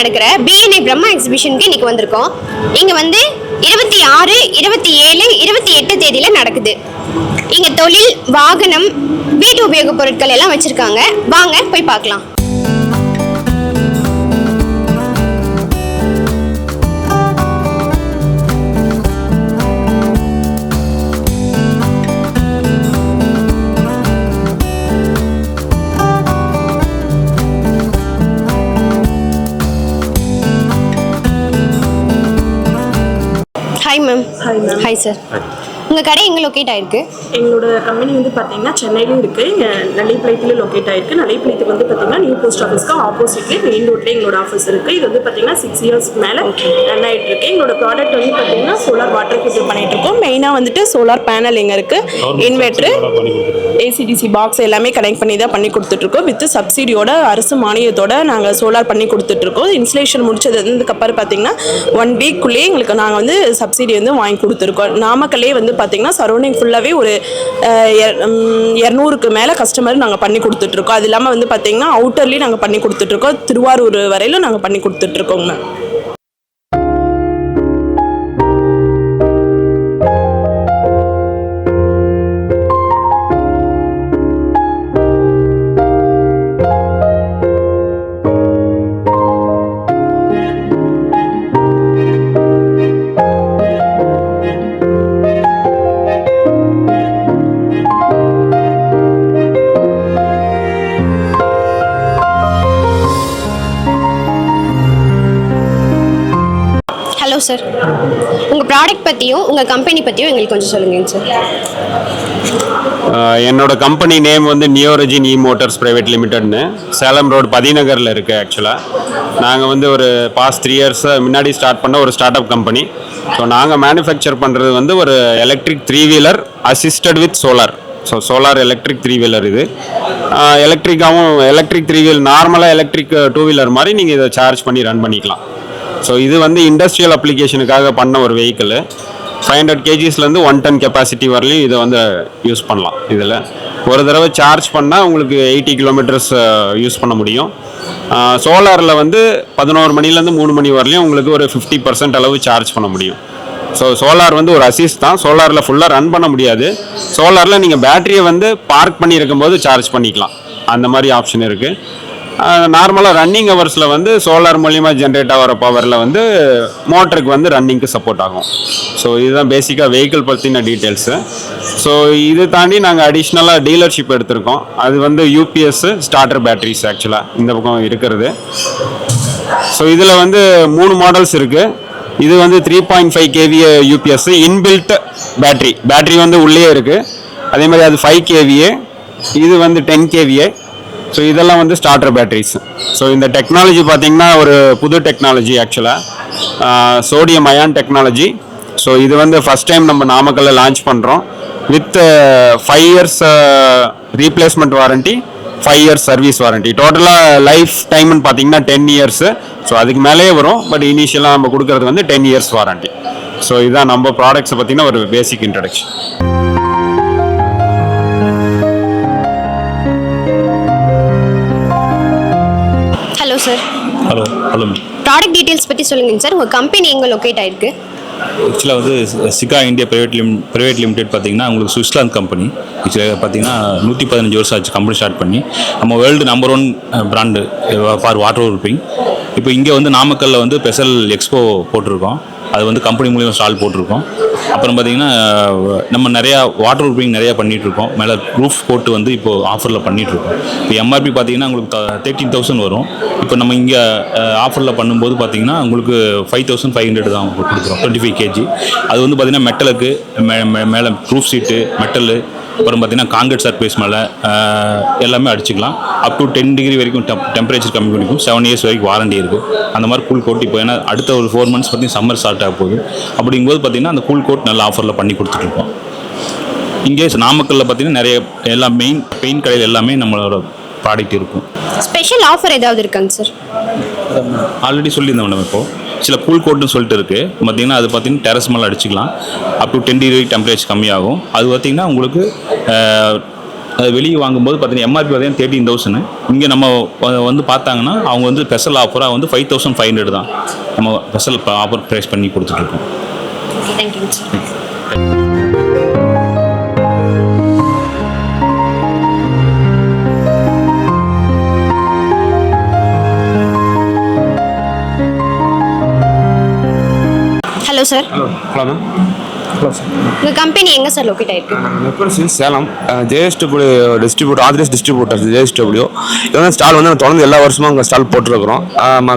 நடக்கிற பிஎன்ஐ பிரம்மா எக்ஸிபிஷனுக்கு இன்னைக்கு வந்திருக்கோம். இங்க வந்து 26, 27, 28 தேதியில நடக்குது. இங்க தொழில், வாகனம், வீட்டு உபயோகப் பொருட்கள் எல்லாம் வச்சிருக்காங்க. வாங்க போய் பார்க்கலாம். Hi ma'am. Hi sir. உங்கள் கடை எங்கே லொக்கேட் ஆயிருக்கு? எங்களோட கம்பெனி வந்து பார்த்தீங்கன்னா சென்னையிலும் இருக்குது, இங்கே நள்ளிப்பாளையத்தில் லொக்கேட் ஆயிருக்கு. நள்ளிப்பாளையத்துக்கு வந்து பார்த்தீங்கன்னா நியூ போஸ்ட் ஆஃபீஸ்க்கு ஆப்போசிட்லேயே மெயின் ரோட்லேயே எங்களோட ஆஃபீஸ் இருக்குது. இது வந்து பார்த்தீங்கன்னா 6 இயர்ஸ்க்கு மேலே ரன் ஆகிட்டு இருக்கு. எங்களோட ப்ராடக்ட் வந்து பார்த்தீங்கன்னா சோலார் வாட்டர் ஹீட்டர் பண்ணிட்டு இருக்கோம். மெயினாக வந்துட்டு சோலார் பேனல் எங்கே இருக்குது, இன்வெர்ட்ரு, ஏசிடிசி பாக்ஸ் எல்லாமே கனெக்ட் பண்ணி தான் பண்ணி கொடுத்துட்ருக்கோம். வித் சப்சிடியோட, அரசு மானியத்தோட நாங்கள் சோலார் பண்ணி கொடுத்துட்ருக்கோம். இன்ஸ்டலேஷன் முடிச்சதுக்கப்புறம் பார்த்தீங்கன்னா 1 வீக்குள்ளேயே எங்களுக்கு நாங்கள் வந்து சப்சிடி வந்து வாங்கி கொடுத்துருக்கோம். நாமக்கல்லே வந்து பார்த்தீங்கன்னா சரௌண்டிங் ஃபுல்லாகவே ஒரு 200க்கு மேலே கஸ்டமர் நாங்கள் பண்ணி கொடுத்துட்ருக்கோம். அது இல்லாமல் வந்து பார்த்தீங்கன்னா அவுட்டர்லேயும் நாங்கள் பண்ணி கொடுத்துட்ருக்கோம். திருவாரூர் வரையிலும் நாங்கள் பண்ணி கொடுத்துட்ருக்கோங்க. ஹலோ சார், உங்கள் ப்ராடக்ட் பற்றியும் உங்கள் கம்பெனி பற்றியும் எங்களுக்கு கொஞ்சம் சொல்லுங்கள் சார். என்னோட கம்பெனி நேம் வந்து நியோரஜின் இ மோட்டார்ஸ் பிரைவேட் லிமிடெட்னு சேலம் ரோடு பதிநகரில் இருக்குது. ஆக்சுவலாக நாங்கள் வந்து ஒரு பாஸ்ட் 3 இயர்ஸ் முன்னாடி ஸ்டார்ட் பண்ண ஒரு ஸ்டார்ட் அப் கம்பெனி. ஸோ நாங்கள் மேனுஃபேக்சர் பண்ணுறது வந்து ஒரு electric 3 wheeler assisted with solar. So solar electric 3 wheeler இது. எலக்ட்ரிக் 3 வீலர் நார்மலாக எலக்ட்ரிக் 2 வீலர் மாதிரி நீங்கள் இதை சார்ஜ் பண்ணி ரன் பண்ணிக்கலாம். ஸோ இது வந்து இண்டஸ்ட்ரியல் அப்ளிகேஷனுக்காக பண்ண ஒரு வெஹிக்கிள். 500 kgsலேருந்து 1 ton கெப்பாசிட்டி வரலையும் இதை வந்து யூஸ் பண்ணலாம். இதில் ஒரு தடவை சார்ஜ் பண்ணால் உங்களுக்கு 80 கிலோமீட்டர்ஸ் யூஸ் பண்ண முடியும். சோலாரில் வந்து 11 மணிலேருந்து 3 மணி வரலையும் உங்களுக்கு ஒரு 50% அளவு சார்ஜ் பண்ண முடியும். ஸோ சோலார் வந்து ஒரு அசிஸ்ட் தான். சோலாரில் ஃபுல்லாக ரன் பண்ண முடியாது. சோலாரில் நீங்கள் பேட்டரியை வந்து பார்க் பண்ணி இருக்கும்போது சார்ஜ் பண்ணிக்கலாம். அந்த மாதிரி ஆப்ஷன் இருக்குது. நார்மலாக ரன்னிங் ஹவர்ஸில் வந்து சோலார் மூலிமா ஜென்ரேட் ஆகிற பவரில் வந்து மோட்டருக்கு வந்து ரன்னிங்க்கு சப்போர்ட் ஆகும். ஸோ இதுதான் பேசிக்காக வெஹிக்கிள் பற்றின டீட்டெயில்ஸு. ஸோ இது தாண்டி நாங்கள் அடிஷ்னலாக டீலர்ஷிப் எடுத்திருக்கோம். அது வந்து யூபிஎஸ் ஸ்டார்டர் பேட்டரிஸ் ஆக்சுவலாக இந்த பக்கம் இருக்கிறது. ஸோ இதில் வந்து 3 மாடல்ஸ் இருக்குது. இது வந்து 3.5 kVA யூபிஎஸ் இன்பில்ட் பேட்டரி வந்து உள்ளே இருக்குது. அதே மாதிரி அது 5 kVA, இது வந்து 10 kVA. ஸோ இதெல்லாம் வந்து ஸ்டார்டர் பேட்டரிஸ். ஸோ இந்த டெக்னாலஜி பார்த்திங்கன்னா ஒரு புது டெக்னாலஜி ஆக்சுவலாக, சோடியம் அயான் டெக்னாலஜி. ஸோ இது வந்து ஃபஸ்ட் டைம் நம்ம நாமக்கல்ல லான்ச் பண்ணுறோம். With 5 years replacement warranty, 5 years service warranty. டோட்டலாக லைஃப் டைம்னு பார்த்தீங்கன்னா 10 இயர்ஸு. ஸோ அதுக்கு மேலேயே வரும். பட் இனிஷியலாக நம்ம கொடுக்குறது வந்து 10 இயர்ஸ் வாரண்ட்டி. ஸோ இதுதான் நம்ம ப்ராடக்ட்ஸை பார்த்தீங்கன்னா ஒரு பேசிக் introduction. Hello sir. Hello. Product details பற்றி சொல்லுங்கள் சார். உங்கள் கம்பெனி எங்கே லொக்கேட் ஆயிருக்கு? ஆக்சுவலாக வந்து சிகா இந்தியா பிரைவேட் லிமிடெட் பார்த்தீங்கன்னா உங்களுக்கு சுவிட்சர்லாந்து கம்பெனி. ஆக்சுவலாக பார்த்தீங்கன்னா 115 வருஷம் ஆச்சு கம்பெனி ஸ்டார்ட் பண்ணி. நம்ம world number 1 brand for water proofing. இப்போ இங்கே வந்து நாமக்கல்லில் வந்து ஸ்பெஷல் எக்ஸ்போ போட்டிருக்கோம். அது வந்து கம்பெனி மூலியமாக ஸ்டால் போட்டிருக்கோம். அப்புறம் பார்த்திங்கன்னா நம்ம நிறையா வாட்டர் ப்ரூஃபிங் நிறையா பண்ணிகிட்ருக்கோம். மேலே ரூஃப் போட்டு வந்து இப்போது ஆஃபரில் பண்ணிகிட்ருக்கோம். இப்போ எம்ஆர்பி பார்த்திங்கன்னா உங்களுக்கு 13,000 வரும். இப்போ நம்ம இங்கே ஆஃபரில் பண்ணும்போது பார்த்திங்கன்னா உங்களுக்கு 5,500 தான் கொடுக்குறோம் 25 kg. அது வந்து பார்த்திங்கன்னா மெட்டலுக்கு மேலே ரூஃப் சீட்டு மெட்டலு, அப்புறம் பார்த்திங்கன்னா காங்கிரீட் சர்ஃபேஸ் மேலே எல்லாமே அடிச்சுக்கலாம். அப் டு 10 டிகிரி வரைக்கும் டெம்பரேச்சர் கம்மி பண்ணிக்கும். 7 இயர்ஸ் வரைக்கும் வாரண்டி இருக்குது. அந்த மாதிரி கூல் கோட் இப்போ ஏன்னா அடுத்த ஒரு 4 months பார்த்திங்கன்னா சம்மர் ஸ்டார்ட் ஆக போகுது. அப்படிங்கும்போது பார்த்திங்கன்னா அந்த கூல் கோட் நல்ல ஆஃபரில் பண்ணி கொடுத்துட்ருக்கோம். இங்கே நாமக்கல்லில் பார்த்திங்கன்னா நிறைய எல்லா பெயின் கடையில் எல்லாமே நம்மளோட ப்ராடக்ட் இருக்கும். ஸ்பெஷல் ஆஃபர் ஏதாவது இருக்காங்க சார்? ஆல்ரெடி சொல்லியிருந்தோம் நம்ம இப்போது சில கூல் கோட்னு சொல்லிட்டு இருக்குது. பார்த்திங்கன்னா அது பார்த்திங்கன்னா டெரஸ் மேலே அடிச்சுக்கலாம். அப் டு 10 டிகிரி டெம்பரேச்சர் கம்மியாகும். அது பார்த்திங்கன்னா உங்களுக்கு வெளியே வாங்கும்போது பார்த்தீங்கன்னா எம்ஆர்பி பார்த்தீங்கன்னா 13,000. இங்கே நம்ம வந்து பார்த்தாங்கன்னா அவங்க வந்து ஸ்பெஷல் ஆஃபராக வந்து 5,500 தான் நம்ம ஸ்பெஷல் ஆஃபர் ப்ரைஸ் பண்ணி கொடுத்துட்ருக்கோம். Thank you sir. Hello sir. Hello ma'am. Hello sir. உங்கள் கம்பெனி எங்கே சார் லொக்கேட் ஆயிருக்கு? Network Salem JSW distributor, authorised distributor JSW. இது வந்து ஸ்டால் வந்து தொடர்ந்து எல்லா வருஷமும் அங்கே ஸ்டால் போட்டுருக்குறோம்.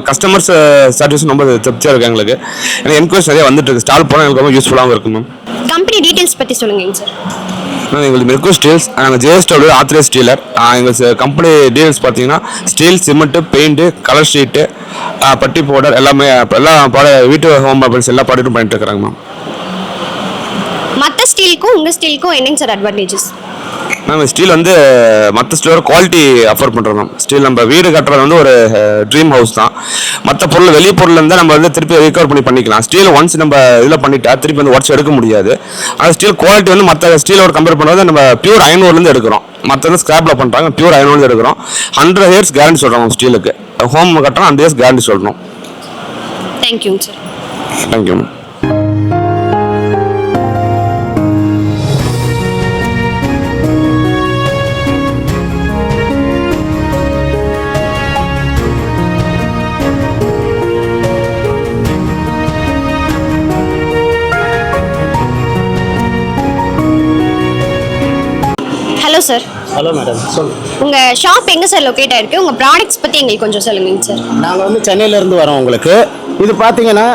கஸ்டமர்ஸ் சாட்டிஸ்ஃபேக்ஷன் ரொம்ப திருப்தியாக இருக்குது எங்களுக்கு. எனக்கு என்கொயரிஸ் நிறைய வந்துட்டு இருக்கு. ஸ்டால் போனால் எங்களுக்கு ரொம்ப யூஸ்ஃபுல்லாகவும் இருக்கும் மேம். கம்பெனி டீட்டெயில்ஸ் பற்றி சொல்லுங்கள் சார். எங்களுக்கு மெர்கோ ஸ்டீல்ஸ், நாங்கள் ஜேஎஸ்டபிள்யூ ஆத்தரைஸ் டீலர். எங்கள் கம்பெனி டீலர்ஸ் பார்த்தீங்கன்னா steel, cement, paint, colour sheet, பட்டி பவுடர் எல்லாமே எல்லா வீட்டு ஹோம் அப்ளைன்ஸ் எல்லா ப்ராடக்ட்டும் பண்ணிட்டு இருக்கிறாங்க மேம். மற்ற ஸ்டீலுக்கும் உங்கள் ஸ்டீலுக்கும் என்னங்க சார் அட்வான்டேஜஸ்? மேம் ஸ்டீல் வந்து மற்ற ஸ்டீலோட குவாலிட்டி ஆஃபர் பண்ணுறோம் மேம். ஸ்டீல் நம்ம வீடு கட்டுறது வந்து ஒரு ட்ரீம் ஹவுஸ் தான். மற்ற பொருள் வெளி பொருள் இருந்தால் நம்ம வந்து திருப்பி ரிகவர் பண்ணிக்கலாம். ஸ்டீல் ஒன்ஸ் நம்ம இதில் பண்ணிட்டா திருப்பி வந்து உடச்சி எடுக்க முடியாது. அந்த ஸ்டீல் குவாலிட்டி வந்து மற்ற ஸ்டீலோட கம்பேர் பண்ணுறது நம்ம பியூர் அயனோர்லேருந்து எடுக்கிறோம். மற்ற வந்து ஸ்கிராப்பில் பண்ணுறாங்க, பியூர் அயனோர்லேருந்து எடுக்கிறோம். 100 years கேரண்டி சொல்கிறோம் ஸ்டீலுக்கு. ஹோம் கட்டுறோம் 100 years கேரண்டி சொல்கிறோம். தேங்க்யூங்க sir. Thank you ma'am. Hello sir. Hello madam, சொல்லுங்கள். உங்கள் ஷாப் எங்கே சார் லொக்கேட் ஆயிருக்கு? உங்கள் ப்ராடக்ட்ஸ் பற்றி எங்களுக்கு கொஞ்சம் சொல்லுங்கள் சார். நாங்கள் வந்து சென்னையிலேருந்து வரோம். உங்களுக்கு இது பார்த்தீங்கன்னா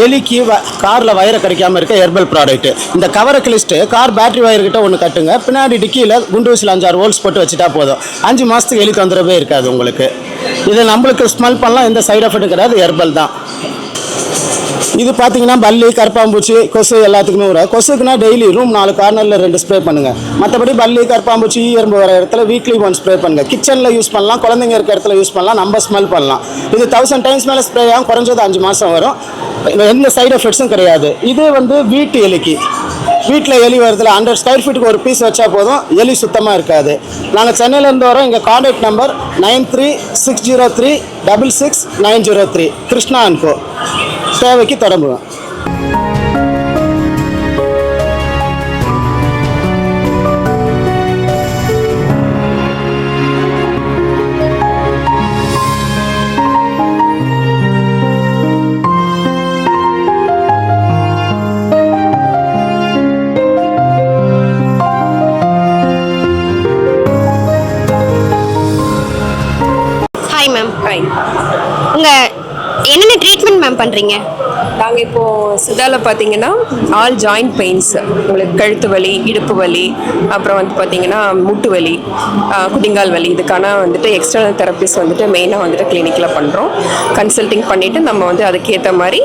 எலிக்கு காரில் வயரை கிடைக்காமல் இருக்க ஹெர்பல் ப்ராடக்ட்டு. இந்த கவரை கிழிச்சிட்டு கார் பேட்டரி வயர்கிட்ட ஒன்று கட்டுங்க, பின்னாடி டிக்கியில் குண்டு ஊசியில் 5-6 holes போட்டு வச்சுட்டா போதும். 5 மாதத்துக்கு எலி தொந்தரவே இருக்காது உங்களுக்கு. இது நம்மளுக்கு ஸ்மெல் பண்ணலாம், எந்த சைடு எஃபெக்ட்டும் கிடையாது, ஹெர்பல் தான். இது பார்த்தீங்கன்னா பல்லி, கரப்பாம்பூச்சி, கொசு எல்லாத்துக்குமே வரும். கொசுக்குன்னா டெய்லி ரூம் 4 கார்னரில் 2 ஸ்ப்ரே பண்ணுங்கள். மற்றபடி பல்லி, கரப்பாம்பூச்சி, எறும்பு வர இடத்துல வீக்லி 1 ஸ்ப்ரே பண்ணுங்கள். கிச்சனில் யூஸ் பண்ணலாம், குழந்தைங்க இருக்க இடத்துல யூஸ் பண்ணலாம், நம்ம ஸ்மெல் பண்ணலாம். இது 1000 times மேலே ஸ்ப்ரே ஆகும், குறைஞ்சது 5 மாதம் வரும். எந்த சைடு எஃபெக்ட்ஸும் கிடையாது. இது வந்து வீட்டு எலிக்கு. வீட்டில் எலி வருதுல 100 square feet ஒரு பீஸ் வச்சா போதும், எலி சுத்தமாக இருக்காது. நாங்கள் சென்னையிலேருந்து வரோம். எங்கள் கான்டாக்ட் நம்பர் 9360366903 கிருஷ்ணா அண்ட் கோ. தேவைக்கு தொடங்குவோம். Hi ma'am. ஹாய். உங்கள் என்னென்ன ட்ரீட்மெண்ட் மேம் பண்ணுறீங்க? நாங்கள் இப்போது சித்தாவில் பார்த்தீங்கன்னா ஆல் ஜாயிண்ட் பெயின்ஸ், உங்களுக்கு கழுத்து வலி, இடுப்பு வலி, அப்புறம் வந்து பார்த்தீங்கன்னா முட்டு வலி, குதிங்கால் வலி, இதுக்கான வந்துட்டு எக்ஸ்டர்னல் தெரப்பிஸ் வந்துட்டு மெயினாக வந்துட்டு கிளினிக்கில் பண்ணுறோம். கன்சல்டிங் பண்ணிவிட்டு நம்ம வந்து அதுக்கேற்ற மாதிரி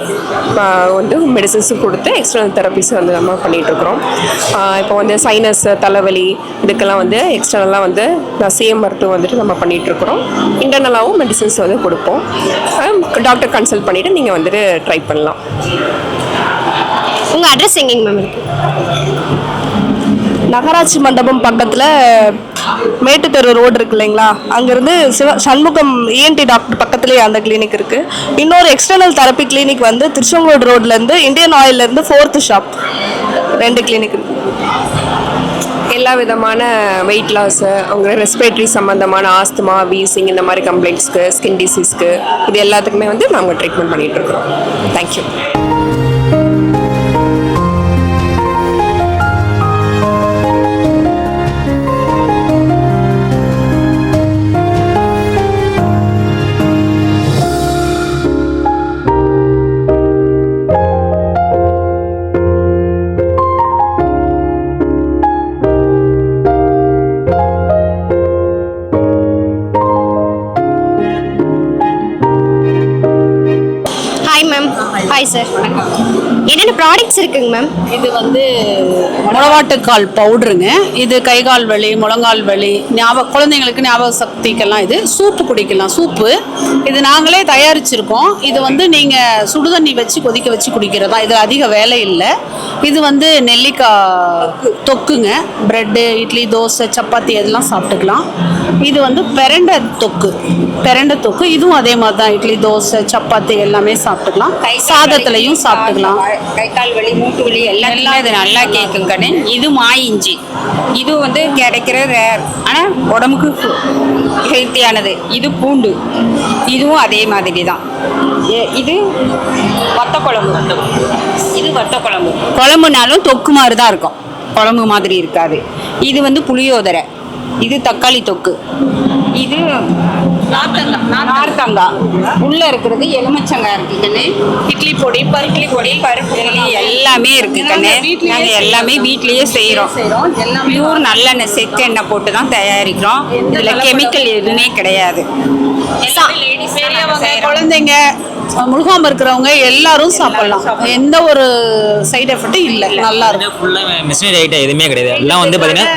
வந்து மெடிசன்ஸும் கொடுத்து எக்ஸ்டர்னல் தெரப்பிஸ் வந்து நம்ம பண்ணிகிட்ருக்குறோம். இப்போ வந்து சைனஸ், தலைவலி, இதுக்கெல்லாம் வந்து எக்ஸ்டர்னலாக வந்து சிஎம் மருத்துவம் வந்துட்டு நம்ம பண்ணிகிட்ருக்குறோம். இன்டர்னலாகவும் மெடிசன்ஸ் வந்து கொடுப்போம். டாக்டர் கன்சல்ட் பண்ணிவிட்டு நீங்கள் வந்துட்டு ட்ரை பண்ணலாம். உங்கள் அட்ரஸ் எங்கேங்க மேம் இருக்கு? நகராட்சி மண்டபம் பக்கத்தில் மேட்டுத்தெரு ரோடு இருக்கு இல்லைங்களா, அங்கேருந்து சண்முகம் இஎன்டி டாக்டர் பக்கத்துலேயே அந்த கிளினிக் இருக்குது. இன்னொரு எக்ஸ்டர்னல் தெரப்பி கிளினிக் வந்து திருச்செங்கோடு ரோட்லேருந்து இந்தியன் ஆயிலேருந்து 4th ஷாப் 2 கிளினிக் இருக்குது. எல்லா விதமான வெயிட் லாஸு, அவங்க ரெஸ்பிரேட்டரி சம்மந்தமான ஆஸ்துமா, வீசிங், இந்த மாதிரி கம்ப்ளைண்ட்ஸ்க்கு, ஸ்கின் டிசீஸ்க்கு, இது எல்லாத்துக்குமே வந்து நாங்கள் ட்ரீட்மெண்ட் பண்ணிகிட்ருக்குறோம். Thank you. Hi ma'am. Hi sir. என்னென்ன ப்ராடக்ட்ஸ் இருக்குங்க மேம்? இது வந்து முளவாட்டுக்கால் பவுடருங்க. இது கைகால் வலி, முழங்கால் வலி, குழந்தைங்களுக்கு ஞாபக சக்திக்கெல்லாம் இது சூப்பு குடிக்கலாம். சூப்பு இது நாங்களே தயாரிச்சிருக்கோம். இது வந்து நீங்கள் சுடுதண்ணி வச்சு கொதிக்க வச்சு குடிக்கிறதா. இது அதிக வேலை இல்லை. இது வந்து நெல்லிக்காய் தொக்குங்க. ப்ரெட்டு, இட்லி, தோசை, சப்பாத்தி எல்லாம் சாப்பிட்டுக்கலாம். இது வந்து பெரண்டை தொக்கு. இதுவும் அதே மாதிரி தான். இட்லி, தோசை, சப்பாத்தி எல்லாமே சாப்பிட்டுக்கலாம். சாதத்துலையும் சாப்பிட்டுக்கலாம். கை கால் வலி, மூட்டு வலி எல்லாம் இது நல்லா கேட்கும் கண்ணு. இது மாய் இஞ்சி. இது வந்து கிடைக்கிற ரேர், ஆனால் உடம்புக்கு ஹெல்த்தியானது. இது பூண்டு. இதுவும் அதே மாதிரி தான். இது வத்த குழம்பு. இது வத்த குழம்பு. குழம்புனாலும் தொக்கு மாதிரி தான் இருக்கும், குழம்பு மாதிரி இருக்காது. இது வந்து புளியோதரை. இது தக்காளி தொக்கு. இது நார்த்தங்காய். உள்ள இருக்கிறது எலுமிச்சங்காய் இருக்கு கண்ணு. இட்லி பொடி, பருப்பு பொடி எல்லாமே இருக்கு கண்ணு. நாங்கள் எல்லாமே வீட்லயே செய்கிறோம். பியூர் நல்லெண்ணெய், செக்கெண்ணெய் போட்டு தான் தயாரிக்கிறோம். இதில் கெமிக்கல் எதுவுமே கிடையாது. குழந்தைங்க, முழுகாம இருக்கிறவங்க எல்லாரும் சாப்பிடலாம். எந்த ஒரு சைடு எஃபெக்டும் இல்லை. நல்லா இருக்கும். ஃபுல்லாக மிஷினரி ஐட்டம் எதுவுமே கிடையாது. எல்லாம் வந்து பார்த்தீங்கன்னா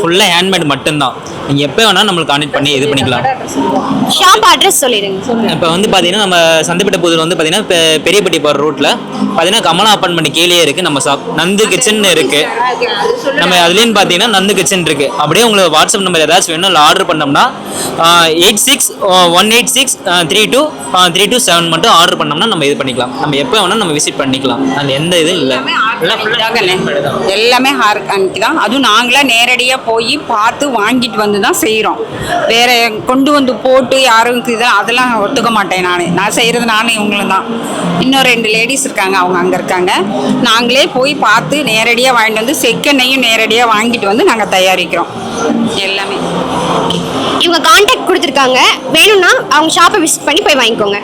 ஃபுல்லாக ஹேண்ட்மேட் மட்டும்தான். நீங்கள் எப்போ வேணால் நம்மளுக்கு கான்டெக்ட் பண்ணி இது பண்ணிக்கலாம். ஷாப் அட்ரஸ் சொல்லிடுங்க. இப்போ வந்து பார்த்தீங்கன்னா நம்ம சந்தைப்பட்ட புதூர் வந்து பார்த்தீங்கன்னா இப்போ பெரியப்பட்டி போகிற ரூட்டில் பார்த்தீங்கன்னா கமலா அப்பார்ட்மெண்ட் கீழே இருக்குது நம்ம ஷாப். நந்து கிச்சன் இருக்குது. நம்ம அதுலேயும் பார்த்தீங்கன்னா நந்து கிச்சன் இருக்குது. அப்படியே உங்களுக்கு வாட்ஸ்அப் நம்பர் ஏதாச்சும் வேணும் இல்லை ஆர்டர் பண்ணோம்னா 8618632327 மட்டும் ஆர்டர் பண்ணோம்னா நம்ம இது பண்ணிக்கலாம். நம்ம எப்போ வேணால் நம்ம விசிட் பண்ணிக்கலாம். அந்த எந்த இதுவும் இல்லை. எல்லாமே ஆர்கானிக் தான். அதுவும் நாங்களே நேரடியாக போய் பார்த்து வாங்கிட்டு வந்து தான் செய்கிறோம். வேற கொண்டு வந்து போட்டு யாரும் அதெல்லாம் ஒத்துக்க மாட்டேன். நான் செய்கிறது நானும் இவங்களும் தான். இன்னும் 2 லேடிஸ் இருக்காங்க, அவங்க அங்கே இருக்காங்க. நாங்களே போய் பார்த்து நேரடியாக வாங்கிட்டு வந்து செக்கெண்ணையும் நேரடியாக வாங்கிட்டு வந்து நாங்கள் தயாரிக்கிறோம் எல்லாமே. இவங்க கான்டாக்ட் கொடுத்துருக்காங்க. வேணும்னா அவங்க ஷாப்பை விசிட் பண்ணி போய் வாங்கிக்கோங்க.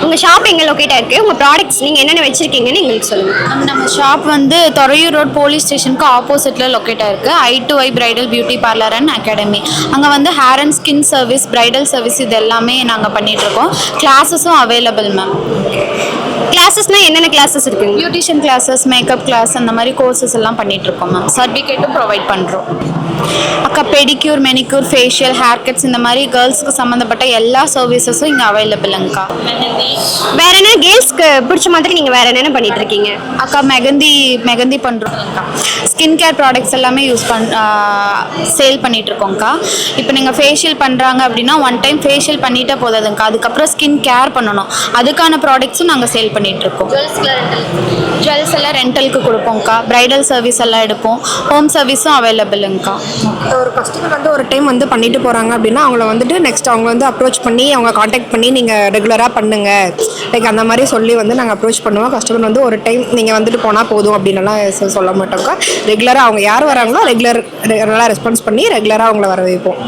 உங்க ஷாப் எங்க லொகேட் ஆயிருக்கு? உங்க ப்ராடக்ட்ஸ் நீங்க என்னென்ன வச்சிருக்கீங்கன்னு எங்களுக்கு சொல்லுங்க. நம்ம ஷாப் வந்து துறையூர் ரோட் போலீஸ் ஸ்டேஷனுக்கு ஆப்போசிட்ல லொகேட் ஆயிருக்கு. I2I bridal beauty parlour and academy. அங்கே வந்து hair and skin service, bridal service இது எல்லாமே நாங்கள் பண்ணிட்டு இருக்கோம். கிளாஸஸும் அவைலபிள் மேம். கிளாஸஸ்னா என்னென்ன கிளாஸஸ் இருக்குங்க? பியூட்டிஷியன் கிளாஸஸ், மேக்கப் கிளாஸ் அந்த மாதிரி கோர்சஸ் எல்லாம் பண்ணிட்டு இருக்கோம் மேம். சர்டிஃபிகேட்டும் ப்ரொவைட் பண்ணுறோம். அக்கா pedicure, manicure, facial, hair cuts இந்த மாதிரி கேர்ள்ஸ்க்கு சம்மந்தப்பட்ட எல்லா சர்வீசஸும் இங்கே அவைலபிளுங்கக்கா. வேற என்ன கேர்ள்ஸ்க்கு பிடிச்ச மாதிரி நீங்க வேற என்னென்ன பண்ணிட்டு இருக்கீங்க? அக்கா மெகந்தி பண்ணுறோம்க்கா. ஸ்கின் கேர் ப்ராடக்ட்ஸ் எல்லாமே சேல் பண்ணிட்டு இருக்கோம்க்கா. இப்போ நீங்கள் ஃபேஷியல் பண்ணுறாங்க அப்படின்னா ஒன் டைம் ஃபேஷியல் பண்ணிட்டே போதாதுங்கக்கா. அதுக்கப்புறம் ஸ்கின் கேர் பண்ணணும். அதுக்கான ப்ராடக்ட்ஸும் நாங்கள் சேல் பண்ணிட்டு இருக்கோம். ஜுவல்ஸ் எல்லாம் ரெண்டலுக்கு கொடுப்போம்க்கா. பிரைடல் சர்வீஸ் எல்லாம் எடுப்போம். ஹோம் சர்வீஸும் அவைலபிளுங்கக்கா. ஒரு கஸ்டமர் வந்து ஒரு டைம் வந்து பண்ணிட்டு போகிறாங்க அப்படின்னா அவங்கள வந்துட்டு நெக்ஸ்ட் அவங்க வந்து அப்ரோச் பண்ணி அவங்க காண்டாக்ட் பண்ணி நீங்கள் ரெகுலராக பண்ணுங்க லைக் அந்த மாதிரி சொல்லி வந்து நாங்கள் அப்ரோச் பண்ணுவோம். கஸ்டமர் வந்து ஒரு டைம் நீங்கள் வந்துட்டு போனால் போதும் அப்படின்னுலாம் சொல்ல மாட்டோம்க்கா. ரெகுலராக அவங்க யார் வராங்களோ ரெகுலராக ரெஸ்பான்ஸ் பண்ணி ரெகுலராக அவங்கள வர வைப்போம்.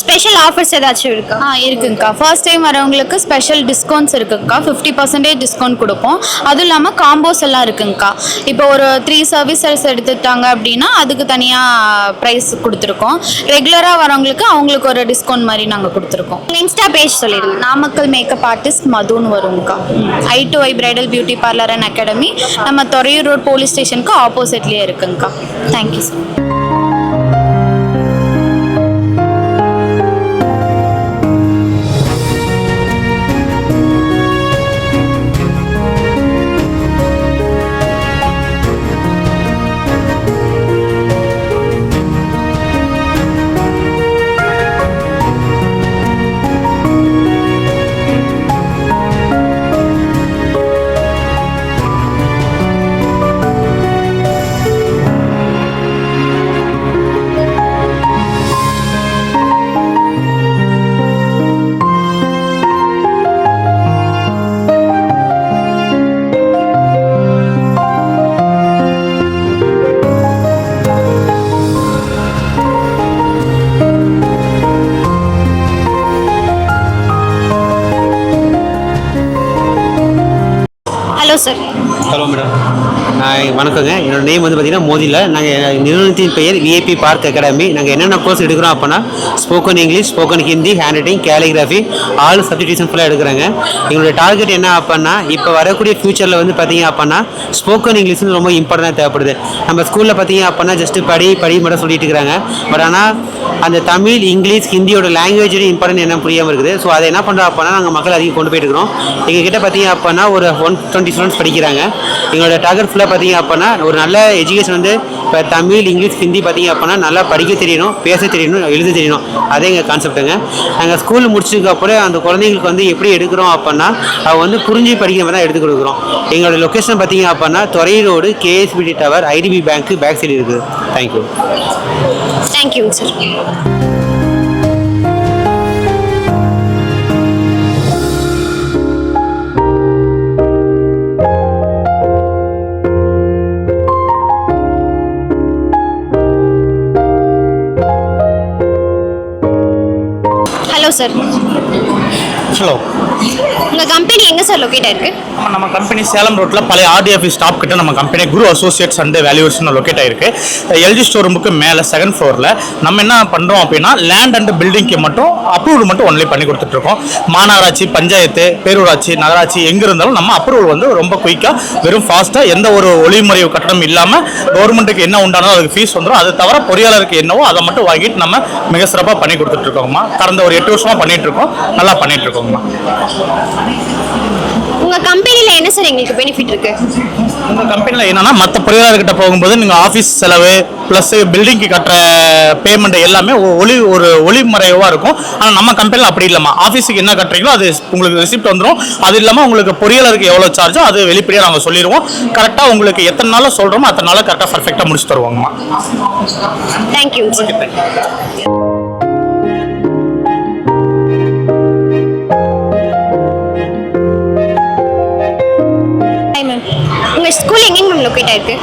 ஸ்பெஷல் ஆஃபர்ஸ் ஏதாச்சும் இருக்கா? இருக்குங்கக்கா. ஃபர்ஸ்ட் டைம் வரவங்களுக்கு ஸ்பெஷல் டிஸ்கவுண்ட்ஸ் இருக்குங்கக்கா. 50% டிஸ்கவுண்ட் கொடுப்போம். அதுவும் இல்லாமல் காம்போஸ் எல்லாம் இருக்குங்கக்கா. இப்போ ஒரு 3 சர்வீசஸ் எடுத்துட்டாங்க அப்படின்னா அதுக்கு தனியாக ப்ரைஸ் கொடுத்துருக்கோம். ரெகுலராக வரவங்களுக்கு அவங்களுக்கு ஒரு டிஸ்கவுண்ட் மாதிரி நாங்கள் கொடுத்துருக்கோம். இன்ஸ்டா பேஜ் சொல்லிடுங்க. நாமக்கல் மேக்கப் ஆர்டிஸ்ட் மதுன்னு வருங்கக்கா. I2I bridal beauty parlour and academy நம்ம துறையூர் ரோட் போலீஸ் ஸ்டேஷனுக்கு ஆப்போசிட்லேயே இருக்குங்கக்கா. Thank you sir. Sir. Hello madam, வணக்கங்க. என்னோட நேம் வந்து பார்த்தீங்கன்னா மோதிலா. நாங்கள் நிறுவனத்தின் பெயர் விஐபி பார்க் அகாடமி. நாங்கள் என்னென்ன கோர்ஸ் எடுக்கிறோம் அப்படின்னா spoken English, spoken Hindi, handwriting, calligraphy, all சப்ஜெக்டிஷன் ஃபுல்லாக எடுக்கிறாங்க. எங்களுடைய டார்கெட் என்ன அப்படின்னா இப்போ வரக்கூடிய ஃபியூச்சரில் வந்து பார்த்தீங்க அப்படின்னா ஸ்போக்கன் இங்கிலீஷ் ரொம்ப இம்பார்ட்டண்டாக தேவைப்படுது. நம்ம ஸ்கூலில் பார்த்தீங்க அப்படின்னா ஜஸ்ட்டு படி மட்டும் சொல்லிட்டு இருக்கிறாங்க. பட் ஆனால் அந்த தமிழ், இங்கிலீஷ், ஹிந்தியோட லாங்குவேஜோட இம்பார்ட்டன்ட் என்ன புரியாமல் இருக்குது. ஸோ அதை என்ன பண்ணுறோம் அப்படின்னா நாங்கள் மக்கள் அதிகம் கொண்டு போயிட்டு இருக்கிறோம். எங்ககிட்ட பார்த்தீங்க அப்படின்னா ஒரு 120 ஸ்டூடெண்ட்ஸ் படிக்கிறாங்க. எங்களோட டார்கெட் ஃபுல்லாக பார்த்தீங்க அப்படின்னா ஒரு நல்ல எஜுகேஷன் வந்து இப்போ தமிழ், இங்கிலீஷ், ஹிந்தி பார்த்தீங்க அப்படின்னா நல்லா படிக்க தெரியணும், பேச தெரியணும், எழுத தெரியணும். அதே எங்கள் கான்செப்ட்டுங்க. நாங்கள் ஸ்கூல் முடிச்சதுக்கு அப்புறம் அந்த குழந்தைங்களுக்கு வந்து எப்படி எடுக்கிறோம் அப்படின்னா அவங்க வந்து புரிஞ்சு படிக்கிற மாதிரி தான் எடுத்து கொடுக்குறோம். எங்களோட லொக்கேஷன் பார்த்தீங்க அப்படின்னா துறை road, KSPT tower, IDB bank back side இருக்குது. தேங்க்யூ. தேங்க்யூங்க சார். Hello sir. ஹலோ, உங்கள் கம்பெனி எங்கே சார் லொக்கேட் ஆயிருக்கு? நம்ம கம்பெனி சேலம் ரோட்டில் பழைய ஆர்டிஎஃப்இ ஸ்டாப் கிட்ட நம்ம company Guru Associates and valuation locate ஆயிருக்கு. எல்ஜி ஸ்டோர் ரூமுக்கு மேலே 2nd ஃப்ளோரில். நம்ம என்ன பண்ணுறோம் அப்படின்னா லேண்ட் அண்ட் பில்டிங்க்கு மட்டும் அப்ரூவல் மட்டும் ஒன்லி பண்ணி கொடுத்துட்ருக்கோம். மாநகராட்சி, பஞ்சாயத்து, பேரூராட்சி, நகராட்சி எங்கே இருந்தாலும் நம்ம அப்ரூவல் வந்து ரொம்ப குயிக்காக, வெறும் ஃபாஸ்ட்டாக, எந்த ஒரு ஒளிமுறை கட்டணம் இல்லாமல் கவர்மெண்ட்டுக்கு என்ன உண்டானோ அதுக்கு ஃபீஸ் வந்துடும். அது தவிர பொறியாளருக்கு என்னவோ அதை மட்டும் வாங்கிட்டு நம்ம மிக சிறப்பாக பண்ணி கொடுத்துட்ருக்கோம்மா. கடந்த ஒரு 8 வருஷமாக பண்ணிகிட்ருக்கோம். நல்லா பண்ணிகிட்ருக்கோம்மா. உங்கள் கம்பெனியில் என்ன சார் எங்களுக்கு பெனிஃபிட் இருக்கு? உங்கள் கம்பெனியில் என்னன்னா மற்ற பொறியாளர்கிட்ட போகும்போது நீங்கள் ஆஃபீஸ் செலவு ப்ளஸ் பில்டிங்க்கு கட்டுற பேமெண்ட் எல்லாமே ஒரு ஒளிமறைவாக இருக்கும். ஆனால் நம்ம கம்பெனியில் அப்படி இல்லைம்மா. ஆஃபீஸுக்கு என்ன கட்டுறீங்களோ அது உங்களுக்கு ரெசிப்ட் வந்துடும். அது இல்லாமல் உங்களுக்கு பொறியாளருக்கு எவ்வளோ சார்ஜோ அது வெளிப்படையாக நாங்கள் சொல்லிடுவோம். கரெக்டாக உங்களுக்கு எத்தனை நாளில் சொல்கிறோமோ அத்தனை நாளில் கரெக்டாக பர்ஃபெக்டாக முடிச்சு தருவாங்கம்மா. தேங்க்யூ. உங்கள் ஸ்கூல் எங்கேங்க மேம் லொக்கேட் ஆயிருக்கு?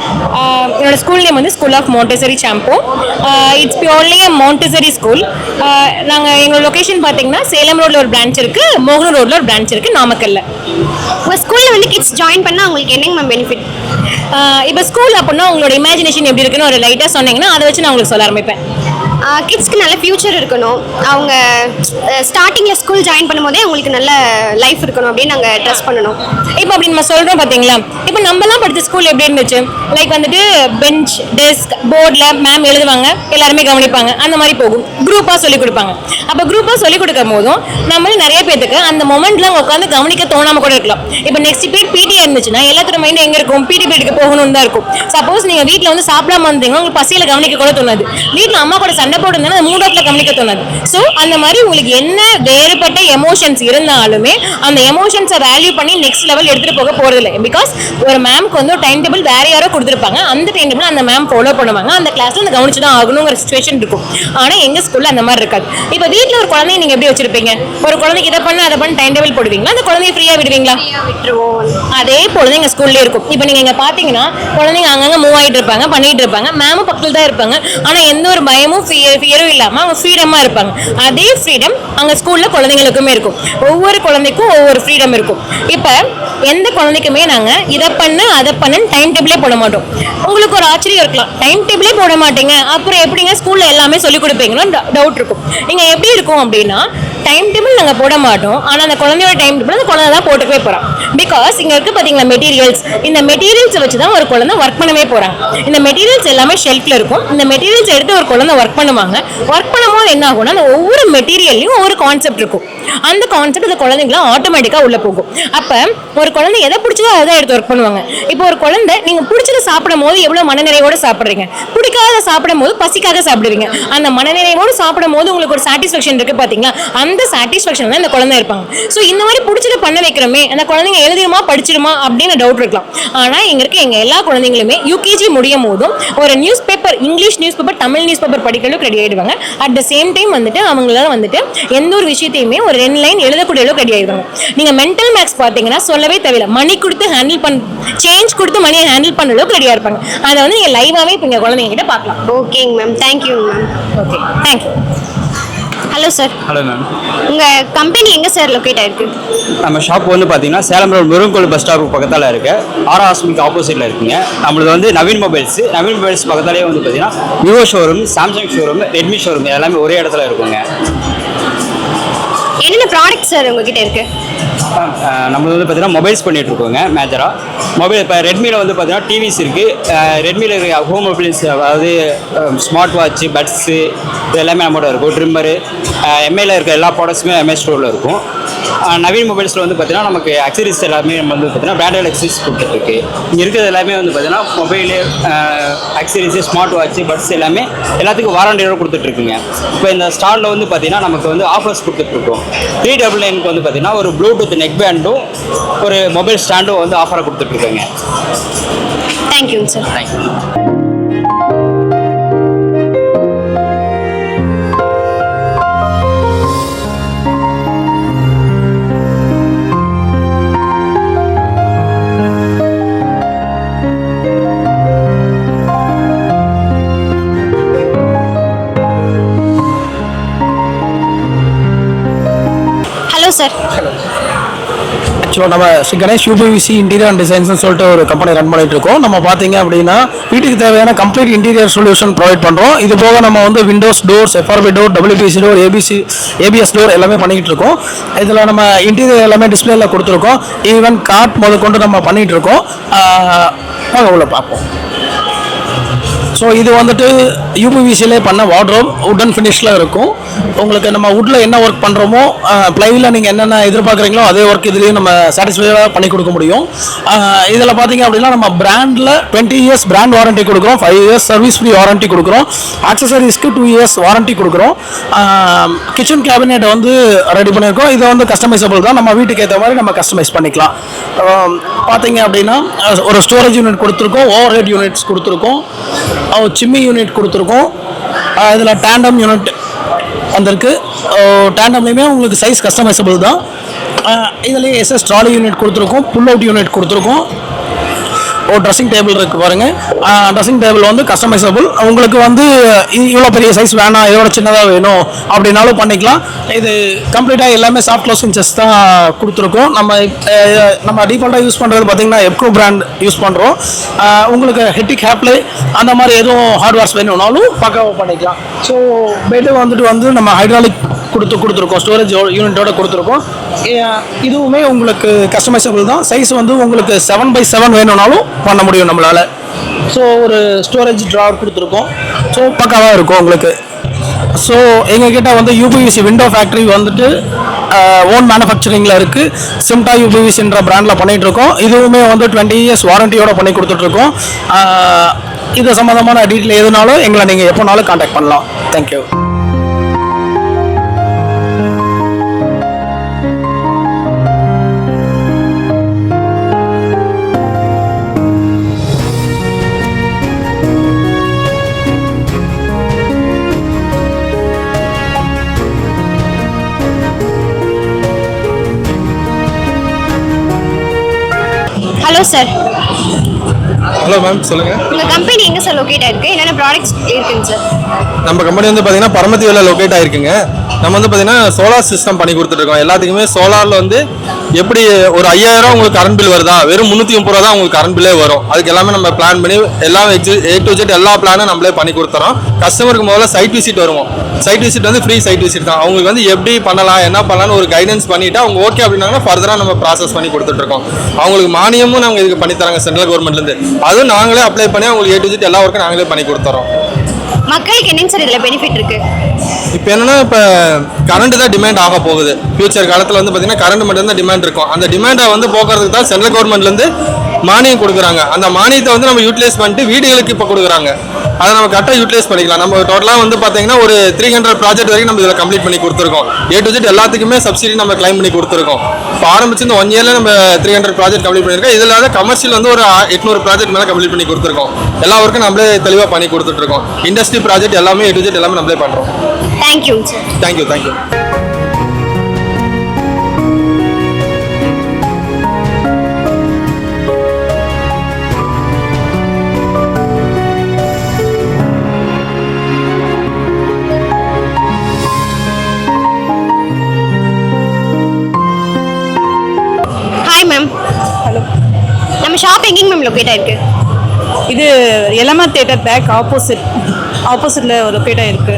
என்னோட ஸ்கூல் நேம் வந்து ஸ்கூல் ஆஃப் மாண்டெசரி சாம்போ. It's purely Montessori school. நாங்கள் எங்களோட லொக்கேஷன் பார்த்தீங்கன்னா சேலம் ரோடில் ஒரு பிரான்ச் இருக்குது, மோகனூர் ரோடில் ஒரு பிரான்ச் இருக்குது, நாமக்கல்ல. உங்கள் ஸ்கூலில் வந்து கிட்ஸ் ஜாயின் பண்ணால் அவங்களுக்கு என்னங்க மேம் பெனிஃபிட்? இப்போ ஸ்கூல் அப்படின்னா உங்களோட இமேஜினேஷன் எப்படி இருக்குன்னு ஒரு லைட்டாக சொன்னீங்கன்னா அதை வச்சு நான் உங்களுக்கு சொல்ல ஆரம்பிப்பேன். கிட்ஸ்க்கு நல்ல ஃப்யூச்சர் இருக்கணும். அவங்க ஸ்டார்டிங்கில் ஸ்கூல் ஜாயின் பண்ணும்போதே அவங்களுக்கு நல்ல லைஃப் இருக்கணும் அப்படின்னு நாங்கள் ட்ரெஸ் பண்ணணும். இப்போ அப்படி நம்ம சொல்கிறோம் பார்த்தீங்களா, இப்போ நம்மலாம் படித்த ஸ்கூல் எப்படி இருந்துச்சு? லைக் வந்துட்டு பெஞ்ச், டெஸ்க், போர்டில் மேம் எழுதுவாங்க, எல்லாருமே கவனிப்பாங்க, அந்த மாதிரி போகும். குரூப்பாக சொல்லிக் கொடுப்பாங்க. அப்போ குரூப்பாக சொல்லிக் கொடுக்கும் போதும் நம்மளும் நிறைய பேருக்கு அந்த மொமெண்ட்லாம் உட்காந்து கவனிக்க தோணாமல் கூட இருக்கலாம். இப்போ நெக்ஸ்ட் பீரியட் பிடி இருந்துச்சுன்னா எல்லாத்தோட மைண்ட் எங்கே இருக்கும்? பிடி பீரியடுக்கு போகணும்னு தான் இருக்கும். சப்போஸ் நீங்கள் வீட்டில் வந்து சாப்பிடாம இருந்தீங்கன்னா உங்களுக்கு பசியில் கவனிக்க கூட தோணாது. வீட்டில் அம்மா கூட சண்டை போட்டுருந்தா மூட் ஆஃப்ல கவனிக்க தோணாது. ஸோ அந்த மாதிரி உங்களுக்கு என்ன வேறுபட்ட எமோஷன்ஸ் இருந்தாலுமே அந்த எமோஷன்ஸை வேல்யூ பண்ணி நெக்ஸ்ட் லெவல் எடுத்துகிட்டு போக போகிறதில்ல. பிகாஸ் ஒரு மேம்க்கு வந்து ஒரு டைம் டேபிள் வேற யாரோ கொடுத்துருப்பாங்க. அந்த டைம் டேபிள் அந்த மேம் ஃபாலோ பண்ணுவாங்க. அந்த கிளாஸில் அந்த கவனிச்சு தான் ஆகணுங்கிற சுச்சுவேஷன் இருக்கும். ஆனால் எங்கள் ஸ்கூலில் அந்த மாதிரி இருக்காது. இப்போ வீட்டில் ஒரு குழந்தைய நீங்கள் எப்படி வச்சிருப்பீங்க? ஒரு குழந்தைக்கு இதை பண்ண அதை பண்ண டைம் டேபிள் போடுவீங்களா? அந்த குழந்தைய ஃப்ரீயாக விடுவீங்களா? விட்டுருவோம். அதே போல தான் எங்கள் ஸ்கூல்லேயே இருக்கும். இப்போ நீங்கள் இங்கே பார்த்தீங்கன்னா குழந்தைங்க அங்கங்கே மூவ் ஆகிட்டு இருப்பாங்க, பண்ணிட்டு இருப்பாங்க. மேமும் பக்கத்தில் தான் இருப்பாங்க. ஆனால் எந்த ஒரு பயமும் ஃபியரும் இல்லாமல் அவங்க ஃப்ரீடமாக இருப்பாங்க. அதே ஃப்ரீடம் அங்கே ஸ்கூலில் குழந்தைங்களுக்குமே இருக்கும். ஒவ்வொரு குழந்தைக்கும் ஒவ்வொரு ஃப்ரீடம் இருக்கும். இப்போ எந்த குழந்தைக்குமே நாங்கள் இதை பண்ணு அதை பண்ணுன்னு டைம் டேபிளே போட மாட்டோம். உங்களுக்கு ஒரு ஆச்சரியம் இருக்கலாம், டைம் டேபிளே போட மாட்டீங்க, அப்புறம் எப்படிங்க ஸ்கூலில் எல்லாமே சொல்லிக் கொடுப்பீங்கன்னு டவுட் இருக்கும். நீங்கள் எப்படி இருக்கும் அப்படின்னா, டைம் டேபிள் நாங்கள் போட மாட்டோம். ஆனால் அந்த குழந்தையோட டைம் டேபிள் அந்த குழந்தை தான் போட்டுக்கவே போகிறான். பிகாஸ் இங்கே இருக்குது பார்த்தீங்களா மெட்டீரியல்ஸ். இந்த மெட்டீரியல்ஸை வச்சு தான் ஒரு குழந்தை ஒர்க் பண்ணவே போகிறாங்க. இந்த மெட்டீரியல்ஸ் எல்லாமே ஷெல்ஃபில் இருக்கும். இந்த மெட்டீரியல்ஸ் எடுத்து ஒரு குழந்தை ஒர்க் பண்ணுவாங்க. ஒர்க் பண்ணும்போது என்ன ஆகும்னா, அந்த ஒவ்வொரு மெட்டீரியல்லையும் ஒவ்வொரு கான்செப்ட் இருக்கும். அந்த கான்செப்ட் அந்த குழந்தைங்களாம் ஆட்டோமேட்டிக்காக உள்ள போகும். அப்போ ஒரு குழந்தை எதை பிடிச்சதோ அதை தான் எடுத்து ஒர்க் பண்ணுவாங்க. இப்போ ஒரு குழந்தை நீங்கள் பிடிச்சதை சாப்பிடும் போது எவ்வளோ மனநிறைவோடு சாப்பிட்றீங்க, பிடிக்காத சாப்பிடும் போது பசிக்காக சாப்பிடுவீங்க. அந்த மனநிறைவோடு சாப்பிடும் போது உங்களுக்கு ஒரு சாட்டிஸ்ஃபேக்ஷன் இருக்குது பார்த்தீங்களா, அந்த சாட்டிஸ்ஃபேக்ஷன் தான் இந்த குழந்தை இருப்பாங்க. ஸோ இந்த மாதிரி பிடிச்சதை பண்ண வைக்கிறோமே, அந்த குழந்தைங்க எழுதிடுமா படிச்சிடுமா அப்படின்னு டவுட் இருக்கலாம். ஆனால் இங்கே இருக்க எங்கள் எல்லா குழந்தைங்களுமே யூகேஜி முடியும் போதும் ஒரு news paper, English news paper, Tamil news paper படிக்கிறதுக்கு ரெடி ஆகிடுவாங்க. அட் த சேம் டைம் வந்துட்டு அவங்களால வந்துட்டு எந்த ஒரு விஷயத்தையுமே ஒரு 2 லைன் எழுதக்கூடிய அளவுக்கு ரெடி ஆகிடுவாங்க. நீங்கள் மென்டல் மேக்ஸ் பார்த்தீங்கன்னா சொல்லவே தேவையில்லை. மணி கொடுத்து ஹேண்டில் சேஞ்ச் கொடுத்து மணியை ஹேண்டில் பண்ண அளவுக்கு ரெடியாக இருப்பாங்க. அதை வந்து நீங்கள் லைவாகவே இப்போ எங்கள் குழந்தைங்க கிட்ட பார்க்கலாம். ஓகேங்க மேம், தேங்க்யூங்க ma'am. Okay, thank you. Hello sir. Hello ma'am. உங்கள் கம்பெனி எங்கே சார் லொக்கேட் ஆயிருக்கு? நம்ம ஷாப் வந்து பார்த்தீங்கன்னா சேலம் ரோடு முருங்கோல் பஸ் ஸ்டாப் பக்கத்தில் இருக்கு. ஆரா ஹாஸ்பிட்டலுக்கு ஆப்போசிட்டில் இருக்குங்க. நம்மளுக்கு வந்து நவீன் மொபைல்ஸ் பக்கத்தாலே வந்து பார்த்தீங்கன்னா Vivo showroom, Samsung showroom, Redmi showroom எல்லாமே ஒரே இடத்துல இருக்குங்க. என்னென்ன ப்ராடக்ட் சார் உங்ககிட்ட இருக்குது? நம்மளது வந்து பார்த்தீங்கன்னா மொபைல்ஸ் பண்ணிகிட்டு இருக்கோங்க மேஜராக. மொபைல் இப்போ ரெட்மியில் வந்து பார்த்தீங்கன்னா டிவிஸ் இருக்குது. ரெட்மியில் இருக்க ஹோம் மொபைல்ஸ், அதாவது ஸ்மார்ட் வாட்ச்சு, பட்ஸு இது எல்லாமே நம்மளோட இருக்கும். ட்ரிம்மரு, எம்ஐயில் இருக்க எல்லா ப்ராடக்ட்ஸுமே எம்ஐ ஸ்டோரில் இருக்கும். நவீன் மொபைல்ஸில் வந்து பார்த்தீங்கன்னா நமக்கு அக்சரிஸ் எல்லாமே நம்ம வந்து பார்த்தீங்கன்னா பிராண்டட் அக்சரிஸ் கொடுத்துட்ருக்கு. இங்கே இருக்கிறது எல்லாமே வந்து பார்த்தீங்கன்னா மொபைலு, அக்சரிஸு, ஸ்மார்ட் வாட்ச்சு, பட்ஸ் எல்லாமே எல்லாத்துக்கும் வாரண்டியோடு கொடுத்துட்ருக்குங்க. இப்போ இந்த ஸ்டாலில் வந்து பார்த்தீங்கன்னா நமக்கு வந்து ஆஃபர்ஸ் கொடுத்துட்ருக்கோம். 399 வந்து பார்த்தீங்கன்னா ஒரு ப்ளூடூத் நெக் பேண்டும் ஒரு மொபைல் ஸ்டாண்டும் வந்து ஆஃபராக கொடுத்துட்ருக்கோங்க. தேங்க்யூங்க சார். தேங்க்யூ. Hello sir. ஆக்சுவலாக நம்ம Shri Ganesh UPVC interior and டிசைன்ஸ்னு சொல்லிட்டு ஒரு கம்பெனி ரன் பண்ணிட்டு இருக்கோம். நம்ம பார்த்தீங்க அப்படின்னா வீட்டுக்கு தேவையான கம்ப்ளீட் இன்டீரியர் சொல்யூஷன் ப்ரொவைட் பண்ணுறோம். இது போக நம்ம வந்து Windows doors, FRP door, WPC door, ABS door எல்லாமே பண்ணிக்கிட்டு இருக்கோம். இதில் நம்ம இன்டீரியர் எல்லாமே டிஸ்பிளேல கொடுத்துருக்கோம். ஈவன் கார்ட் முதற்கொண்டு நம்ம பண்ணிகிட்டு இருக்கோம். வாங்க உள்ள பார்ப்போம். ஸோ இது வந்துட்டு யூபிவிசிலே பண்ண வார்ட்ரோப் உட்டன் ஃபினிஷில் இருக்கும். உங்களுக்கு நம்ம வுட்டில் என்ன ஒர்க் பண்ணுறோமோ ப்ளைவில் நீங்கள் என்னென்ன எதிர்பார்க்குறீங்களோ அதே ஒர்க் இதுலேயும் நம்ம சாட்டிஸ்ஃபைடாக பண்ணி கொடுக்க முடியும். இதில் பார்த்தீங்க அப்படின்னா நம்ம பிராண்டில் 20 இயர்ஸ் பிராண்ட் வாரண்ட்டி கொடுக்குறோம், 5 இயர்ஸ் சர்வீஸ் ஃப்ரீ வாரண்ட்டி கொடுக்குறோம், ஆக்சசரிஸ்க்கு 2 இயர்ஸ் வாரண்ட்டி கொடுக்குறோம். கிச்சன் கேபினெட் வந்து ரெடி பண்ணியிருக்கோம். இது வந்து கஸ்டமைசபிள் தான், நம்ம வீட்டுக்கு ஏற்ற மாதிரி நம்ம கஸ்டமைஸ் பண்ணிக்கலாம். பார்த்தீங்க அப்படின்னா ஒரு ஸ்டோரேஜ் யூனிட் கொடுத்துருக்கோம், ஓவர் ஹெட் யூனிட்ஸ் கொடுத்துருக்கோம், சிம்மி யூனிட் கொடுத்துருக்கோம். இதில் டேண்டம் யூனிட் வந்திருக்கு. டேண்டம்லேயுமே உங்களுக்கு சைஸ் கஸ்டமைசபிள் தான். இதுலேயே எஸ்எஸ் ட்ராலி யூனிட் கொடுத்துருக்கோம், புல் அவுட் யூனிட் கொடுத்துருக்கோம். ஒரு ட்ரெஸ்ஸிங் டேபிள் இருக்குது பாருங்கள். ட்ரெஸ்ஸிங் டேபிள் வந்து கஸ்டமைசபிள். உங்களுக்கு வந்து இவ்வளோ பெரிய சைஸ் வேணாம், இதோட சின்னதாக வேணும் அப்படின்னாலும் பண்ணிக்கலாம். இது கம்ப்ளீட்டாக எல்லாமே சாஃப்ட் க்ளோஸ் இன்ச்சஸ் தான் கொடுத்துருக்கோம். நம்ம டிஃபால்ட்டாக யூஸ் பண்ணுறது பார்த்திங்கன்னா எப்கோ பிராண்ட் யூஸ் பண்ணுறோம். உங்களுக்கு ஹெட்டிக் ஹேப்லே அந்த மாதிரி எதுவும் ஹார்ட்வேர்ஸ் வேணும்னாலும் பக்காவாக பண்ணிக்கலாம். ஸோ பெட்டு வந்துட்டு நம்ம ஹைட்ராலிக் கொடுத்துருக்கோம், ஸ்டோரேஜ் யூனிட்டோட கொடுத்துருக்கோம். இதுவுமே உங்களுக்கு கஸ்டமைசபிள் தான். சைஸ் வந்து உங்களுக்கு 7x7 வேணும்னாலும் பண்ண முடியும் நம்மளால். ஸோ ஒரு ஸ்டோரேஜ் ட்ராவர் கொடுத்துருக்கோம். ஸோ பக்காவாக இருக்கும் உங்களுக்கு. ஸோ எங்ககிட்ட வந்து யூபிவிசி விண்டோ ஃபேக்ட்ரி வந்துட்டு ஓன் மேனுஃபேக்சரிங்கில் இருக்குது. சிம்டா யூபிவிசின்ற பிராண்டில் பண்ணிகிட்ருக்கோம். இதுவுமே வந்து 20 இயர்ஸ் வாரண்டியோட பண்ணி கொடுத்துட்ருக்கோம். இது சம்மந்தமான டீட்டெயில் எதுனாலும் எங்களை நீங்கள் எப்போனாலும் கான்டாக்ட் பண்ணலாம். Thank you. Hello sir. Hello ma'am, சொல்லுங்கள். உங்கள் கம்பெனி எங்கே சார் லொக்கேட் ஆயிருக்கு? என்னென்ன ப்ராடக்ட்ஸ் இருக்குங்க சார்? நம்ம கம்பெனி வந்து பார்த்தீங்கன்னா பரமத்தியில் லொக்கேட் ஆயிருக்குங்க. நம்ம வந்து பார்த்தீங்கன்னா சோலார் சிஸ்டம் பண்ணி கொடுத்துட்ருக்கோம். எல்லாத்துக்குமே சோலாரில் வந்து எப்படி ஒரு 5000 உங்களுக்கு கரண்ட் பில் வருதா, வெறும் 330 ரூபா தான் உங்களுக்கு கரண்ட் பில்லே வரும். அதுக்கு எல்லாமே நம்ம பிளான் பண்ணி எல்லாம் A to Z எல்லா பிளானும் நம்மளே பண்ணி கொடுத்துறோம். கஸ்டமருக்கு முதல்ல சைட் விசிட் வருவோம். சைட் விசிட் வந்து ஃப்ரீ சைட் விசிட் தான். அவங்களுக்கு வந்து எப்படி பண்ணலாம், என்ன பண்ணலாம்னு ஒரு கைடன்ஸ் பண்ணிவிட்டு அவங்க ஓகே அப்படின்னாங்கன்னா ஃபர்தராக நம்ம ப்ராசஸ் பண்ணி கொடுத்துட்ருக்கோம். அவங்களுக்கு மானியமும் நாங்கள் இதுக்கு பண்ணித்தராங்க சென்ட்ரல் கவர்மெண்ட்லேருந்து. அதுவும் நாங்களே அப்ளை பண்ணி அவங்களுக்கு A to Z எல்லா ஒர்க்கும் நாங்களே பண்ணி கொடுத்துறோம். மக்களுக்கு என்னங்க சார் இதில் பெனிஃபிட் இருக்குது? இப்போ என்னன்னா, இப்போ கரண்ட் தான் டிமாண்ட் ஆக போகுது. ஃபியூச்சர் காலத்தில் வந்து பார்த்தீங்கன்னா கரண்ட் மட்டும் தான் டிமாண்ட் இருக்கும். அந்த டிமாண்டை வந்து போக்குறதுக்கு தான் சென்ட்ரல் கவர்மெண்ட்லேருந்து மானியம் கொடுக்குறாங்க. அந்த மானியத்தை வந்து நம்ம யூட்டிலைஸ் பண்ணிட்டு வீடுகளுக்கு இப்போ கொடுக்குறாங்க. அதை நம்ம கரெக்டாக யூட்டிலைஸ் பண்ணிக்கலாம். நம்ம டோட்டலாக வந்து பார்த்தீங்கன்னா ஒரு 300 ப்ராஜெக்ட் வரைக்கும் நம்ம இதில் கம்ப்ளீட் பண்ணி கொடுத்துருக்கோம். A to Z எல்லாத்துக்குமே சப்சிடி நம்ம கிளைம் பண்ணி கொடுத்துருக்கோம். இப்போ ஆரம்பிச்சு இந்த 1 இயரில் நம்ம 300 ப்ராஜெக்ட் கம்ப்ளீட் பண்ணியிருக்கோம். இதில் வந்து கமர்ஷியல் வந்து ஒரு 800 ப்ராஜெக்ட் மேலே கம்ப்ளீட் பண்ணி கொடுத்துருக்கோம். எல்லா ஒர்க்கும் நம்மளே தெளிவாக பண்ணி கொடுத்துட்ருக்கோம். இண்டஸ்ட்ரி ப்ராஜெக்ட் எல்லாமே A to Z எல்லாமே நம்மளே பண்ணுறோம். Thank you sir. தேங்க்யூ. நம்ம ஷாப் எங்கேங்க மேம் லொக்கேட் ஆயிருக்கு? இது எலமா தியேட்டர் பேக் ஆப்போசிட்ல லொக்கேட் ஆயிருக்கு.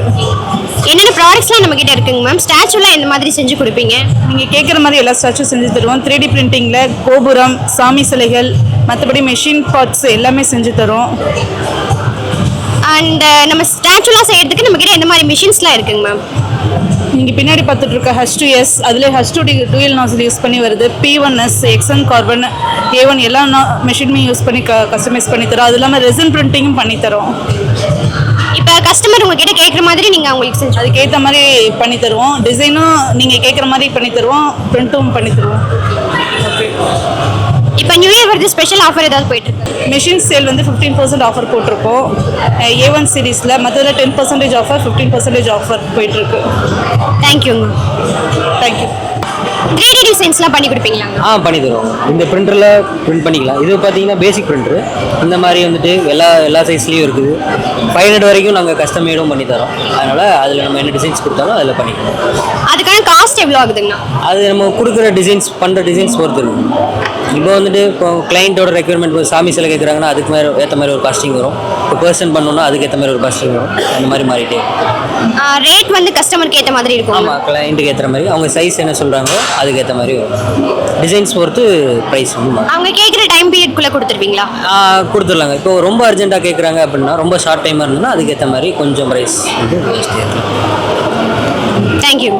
என்னென்ன ப்ராடக்ட்ஸ்லாம் நம்ம கிட்ட இருக்குங்க மேம்? ஸ்டாச்சுலாம் எந்த மாதிரி செஞ்சு கொடுப்பீங்க? நீங்கள் கேட்குற மாதிரி எல்லா ஸ்டாச்சும் செஞ்சு தருவோம். 3D பிரிண்டிங்கில் கோபுரம், சாமி சிலைகள், மற்றபடி மெஷின் பார்ட்ஸ் எல்லாமே செஞ்சு தரோம். அண்ட் நம்ம ஸ்டாச்சுலாம் செய்யறதுக்கு நம்ம கிட்ட எந்த மாதிரி மிஷின்ஸ்லாம் இருக்குங்க மேம்? நீங்கள் பின்னாடி பார்த்துட்டு இருக்க H2S, அதில் H2 டூயல் நாசில் யூஸ் பண்ணி வருது. P1S, XN கார்பன், A1 எல்லா மெஷினுமே யூஸ் பண்ணி கஸ்டமைஸ் பண்ணி தரோம். அது இல்லாமல் ரெசின் பிரிண்டிங்கும் பண்ணி தரோம். இப்போ கஸ்டமர் உங்ககிட்ட கேட்குற மாதிரி நீங்கள் அவங்களுக்கு செஞ்சு அதுக்கேற்ற மாதிரி பண்ணி தருவோம். டிசைனும் நீங்கள் கேட்குற மாதிரி பண்ணி தருவோம், பிரிண்ட்டும் பண்ணி தருவோம். ஓகே. இப்போ நியூ இயர் வருது, ஸ்பெஷல் ஆஃபர் ஏதாவது போயிட்டுருக்கு? மெஷின் சேல் வந்து 15% ஆஃபர் போட்டிருக்கோம் A1 சீரீஸில். மற்றதில் 10% ஆஃபர், 15% ஆஃபர் போயிட்டுருக்கு. தேங்க்யூங்க. தேங்க்யூ. 3D டிசைன்ஸ்லாம் பண்ணி கொடுப்பீங்களா? பண்ணி தருவோம். இந்த பிரிண்டரில் பிரிண்ட் பண்ணிக்கலாம். இது பார்த்தீங்கன்னா பேசிக் பிரிண்டரு. இந்த மாதிரி வந்துட்டு எல்லா சைஸ்லேயும் இருக்குது. 500 வரைக்கும் நாங்கள் கஸ்டமைடும் பண்ணி தரோம். அதனால் அதில் நம்ம என்ன டிசைன்ஸ் கொடுத்தாலும் அதில் பண்ணிக்கலாம். அதுக்கான காஸ்ட் எவ்வளோ ஆகுதுங்கண்ணா? அது நம்ம கொடுக்குற டிசைன்ஸ், பண்ணுற டிசைன்ஸ் பொறுத்து இருக்கும். இப்போ வந்துட்டு இப்போ கிளைண்ட்டோட ரெக்யர்மெண்ட், இப்போ சாமி சிலை கேட்குறாங்கன்னா அதுக்கு மாதிரி ஏற்ற மாதிரி ஒரு காஸ்டிங் வரும். இப்போ பர்சன் பண்ணணும்னா அதுக்கு ஏற்ற மாதிரி ஒரு காஸ்டிங் வரும். அந்த மாதிரி மாறிட்டே ரேட் வந்து கஸ்டமருக்கு ஏற்ற மாதிரி இருக்கும். ஆமாம், கிளைண்ட்டுக்கு ஏற்ற மாதிரி அவங்க சைஸ் என்ன சொல்கிறாங்களோ அதுக்கேற்ற மாதிரி வரும். டிசைன்ஸ் பொறுத்து ப்ரைஸ் வந்து அவங்க கேட்குற டைம் பீரியட்குள்ளே கொடுத்துருவீங்களா? கொடுத்துடலாங்க. இப்போ ரொம்ப அர்ஜென்ட்டாக கேட்குறாங்க அப்படின்னா, ரொம்ப ஷார்ட் டைமாக இருந்ததுன்னா அதுக்கேற்ற மாதிரி கொஞ்சம் ப்ரைஸ் வந்து ஜாஸ்தியாக இருக்கும். தேங்க்யூ.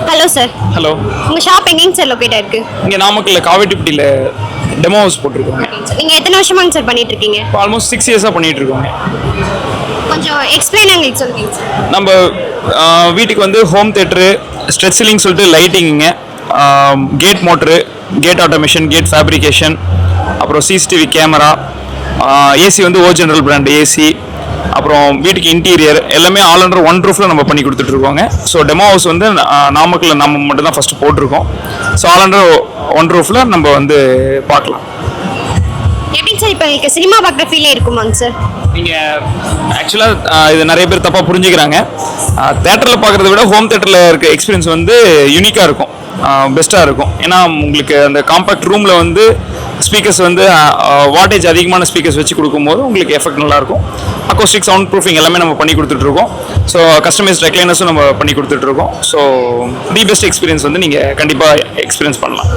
Hello sir. ஹலோ. உங்கள் ஷாப் எங்கேங்க சார் லொக்கேட் ஆயிருக்கு? இங்கே நாமக்கல்ல காவேட்டிப்பட்டியில் டெமோ ஹவுஸ் போட்டிருக்கோங்க. நீங்கள் எத்தனை வருஷமாங்க சார் பண்ணிட்டு இருக்கீங்க? ஆல்மோஸ்ட் 6 இயர்ஸாக பண்ணிட்டு இருக்கோங்க. கொஞ்சம் எக்ஸ்பிளைன் எங்களுக்கு சொல்லுங்க சார். நம்ம வீட்டுக்கு வந்து ஹோம் தேட்டரு, ஸ்ட்ரெச் சீலிங் சொல்லிட்டு லைட்டிங்குங்க, gate motor, gate automation, gate fabrication, அப்புறம் சிசிடிவி கேமரா, ஏசி வந்து ஓ ஜெனரல் பிராண்ட் ஏசி, அப்புறம் வீட்டுக்கு இன்டீரியர் எல்லாமே ஆல் அண்டர் ஒன் ரூஃபில் நம்ம பண்ணி கொடுத்துட்ருக்கோங்க. ஸோ டெமோ ஹவுஸ் வந்து நாமக்கல்ல நம்ம மட்டும் தான் ஃபஸ்ட்டு போட்டிருக்கோம். ஸோ ஆல் அண்டர் ஒன் ரூஃபில் நம்ம வந்து பார்க்கலாம். எப்படிங்க சார் இப்போ உங்களுக்கு சினிமா பார்க்குற ஃபீலே இருக்குமாங்க சார்? நீங்கள் ஆக்சுவலாக இது நிறைய பேர் தப்பாக புரிஞ்சுக்கிறாங்க. தேட்டரில் பார்க்குறத விட ஹோம் தேட்டரில் இருக்க எக்ஸ்பீரியன்ஸ் வந்து யூனிக்காக இருக்கும், பெஸ்ட்டாக இருக்கும். ஏன்னா உங்களுக்கு அந்த காம்பேக்ட் ரூமில் வந்து ஸ்பீக்கர்ஸ் வந்து வாட்டேஜ் அதிகமான ஸ்பீக்கர்ஸ் வச்சு கொடுக்கும்போது உங்களுக்கு எஃபெக்ட் நல்லாயிருக்கும். அக்கோஸ்டிக் சவுண்ட் ப்ரூஃபிங் எல்லாமே நம்ம பண்ணி கொடுத்துட்ருக்கோம். ஸோ கஸ்டமைஸ் ரெக்லைனர்ஸும் நம்ம பண்ணி கொடுத்துட்ருக்கோம். ஸோ தி பெஸ்ட் எக்ஸ்பீரியன்ஸ் வந்து நீங்கள் கண்டிப்பாக எக்ஸ்பீரியன்ஸ் பண்ணலாம்.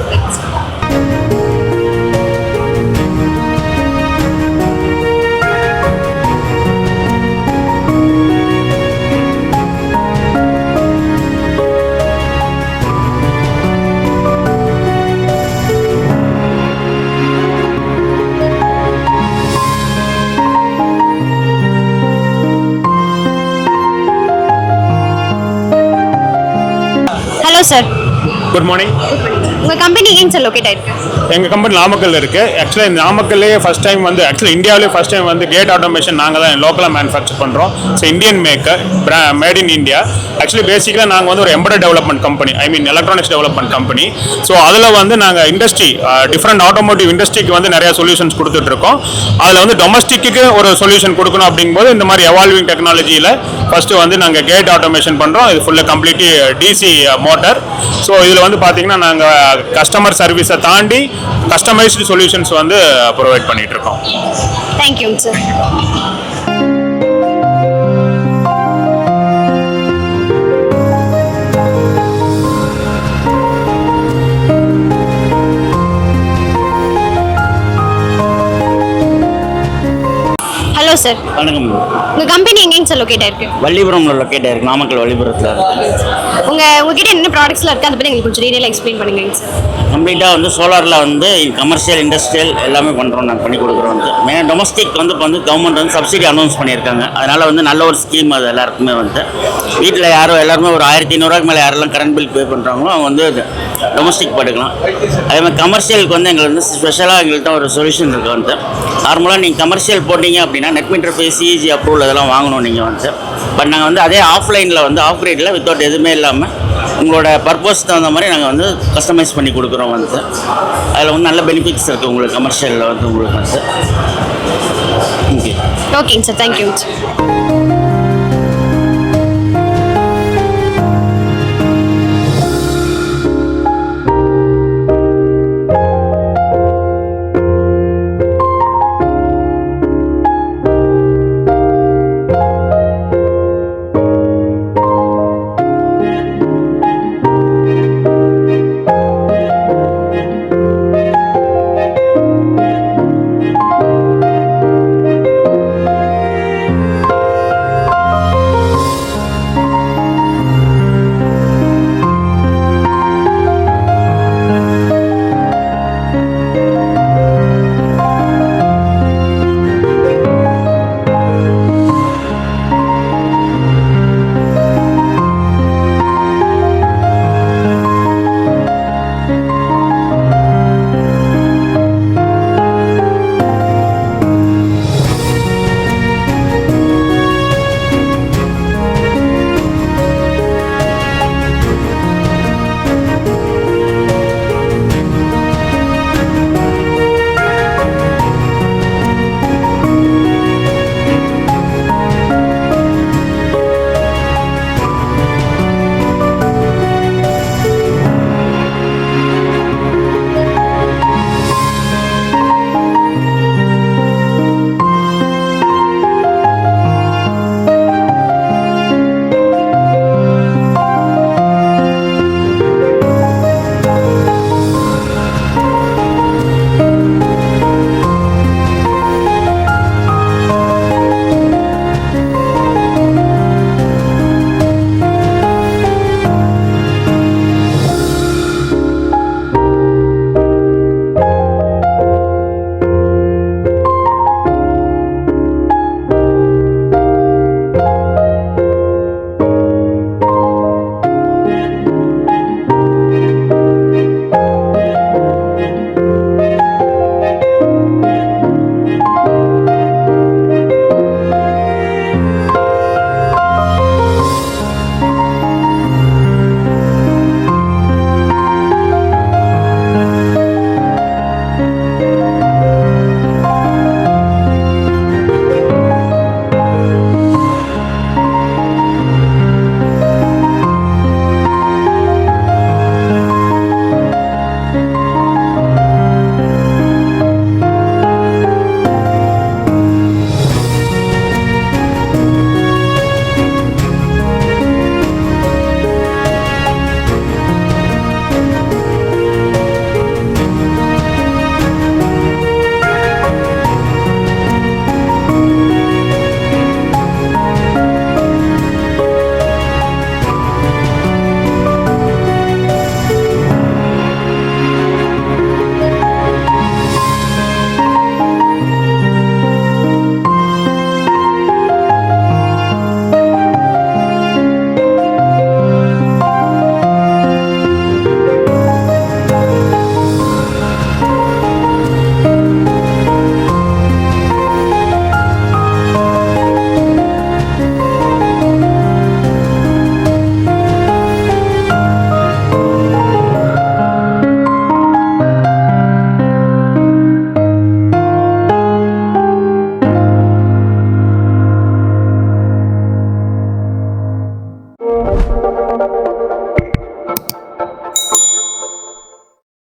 Hello sir. Good morning. உங்கள் கம்பெனி எங்கேங்க சார் லொக்கேட் ஆயிருக்கு? எங்கள் கம்பெனி நாமக்கல் இருக்குது. ஆக்சுவலாக இந்த நாமக்கல்லே ஃபஸ்ட் டைம் வந்து ஆக்சுவலாக இந்தியாவிலே ஃபஸ்ட் டைம் வந்து கேட் ஆட்டோமேஷன் நாங்கள் தான் லோக்கலாக மேனுஃபேக்சர் பண்ணுறோம். So Indian maker made in India. Actually பேசிக்கலாக நாங்கள் வந்து ஒரு embedded development company, I mean electronics development company. So அதில் வந்து நாங்கள் இண்டஸ்ட்ரி டிஃப்ரெண்ட் ஆட்டோமோட்டிவ் இண்டஸ்ட்ரிக்கு வந்து நிறையா சொல்யூஷன்ஸ் கொடுத்துட்ருக்கோம். அதில் வந்து டொமஸ்டிக்கு ஒரு சொல்யூஷன் கொடுக்கணும் அப்படிங்கும்போது இந்த மாதிரி எவால்விங் டெக்னாலஜியில் ஃபஸ்ட்டு வந்து நாங்கள் கேட் ஆட்டோமேஷன் பண்ணுறோம். இது ஃபுல்லாக கம்ப்ளீட்லி டிசி மோட்டர். ஸோ இதில் வந்து பார்த்தீங்கன்னா நாங்கள் கஸ்டமர் சர்வீஸை தாண்டி கஸ்டமைஸ்டு சொல்யூஷன்ஸ் வந்து ப்ரொவைட் பண்ணிகிட்ருக்கோம். Thank you sir. Hello sir. வணக்கம். உங்கள் கம்பெனி எங்கேங்க சார் லொக்கேட் ஆயிருக்கு? வள்ளிபுரம்ல லொக்கேட் ஆயிருக்கு, நாமக்கல் வள்ளிபுரத்தில் இருக்குது. உங்ககிட்ட என்ன ப்ராடக்ட்ஸ்லாம் இருக்குது அதை பற்றி எங்களுக்கு கொஞ்சம் டீட்டெயிலாக எக்ஸ்பிளைன் பண்ணுங்க சார். கம்ப்ளீட்டாக வந்து சோலாரில் வந்து கமர்ஷியல் இண்டஸ்ட்ரியல் எல்லாமே பண்ணுறோம், நாங்கள் பண்ணி கொடுக்குறோம். வந்து மெயினாக டொமஸ்டிக் வந்து இப்போ வந்து கவர்மெண்ட் வந்து சப்சிடி அனௌன்ஸ் பண்ணியிருக்காங்க. அதனால் வந்து நல்ல ஒரு ஸ்கீம் அது எல்லாருக்குமே வந்து வீட்டில் எல்லாருமே ஒரு 1500 மேலே யாரெல்லாம் கரண்ட் பில் பே பண்ணுறாங்களோ அவங்க வந்து டொமஸ்டிக் போட்டுக்கலாம். அதே மாதிரி கமர்ஷியலுக்கு வந்து எங்களுக்கு வந்து ஸ்பெஷலாக எங்கள்கிட்ட ஒரு சொல்யூஷன் இருக்குது. வந்து நார்மலாக நீங்கள் கமர்ஷியல் போட்டிங்க அப்படின்னா net metre fees, CEG approval அதெல்லாம் வாங்கணும் நீங்கள் வந்து. பட் நாங்கள் வந்து அதே ஆஃப்லைனில் வந்து ஆஃப் கிரேடில் வித்தவுட் எதுவுமே இல்லாமல் உங்களோட பர்பஸ் தகுந்த மாதிரி நாங்கள் வந்து கஸ்டமைஸ் பண்ணி கொடுக்குறோம். வந்து அதில் வந்து நல்ல பெனிஃபிட்ஸ் இருக்குது உங்களுக்கு கமர்ஷியலில் வந்து உங்களுக்கு வந்து. ஓகே ஓகேங்க சார், தேங்க்யூ.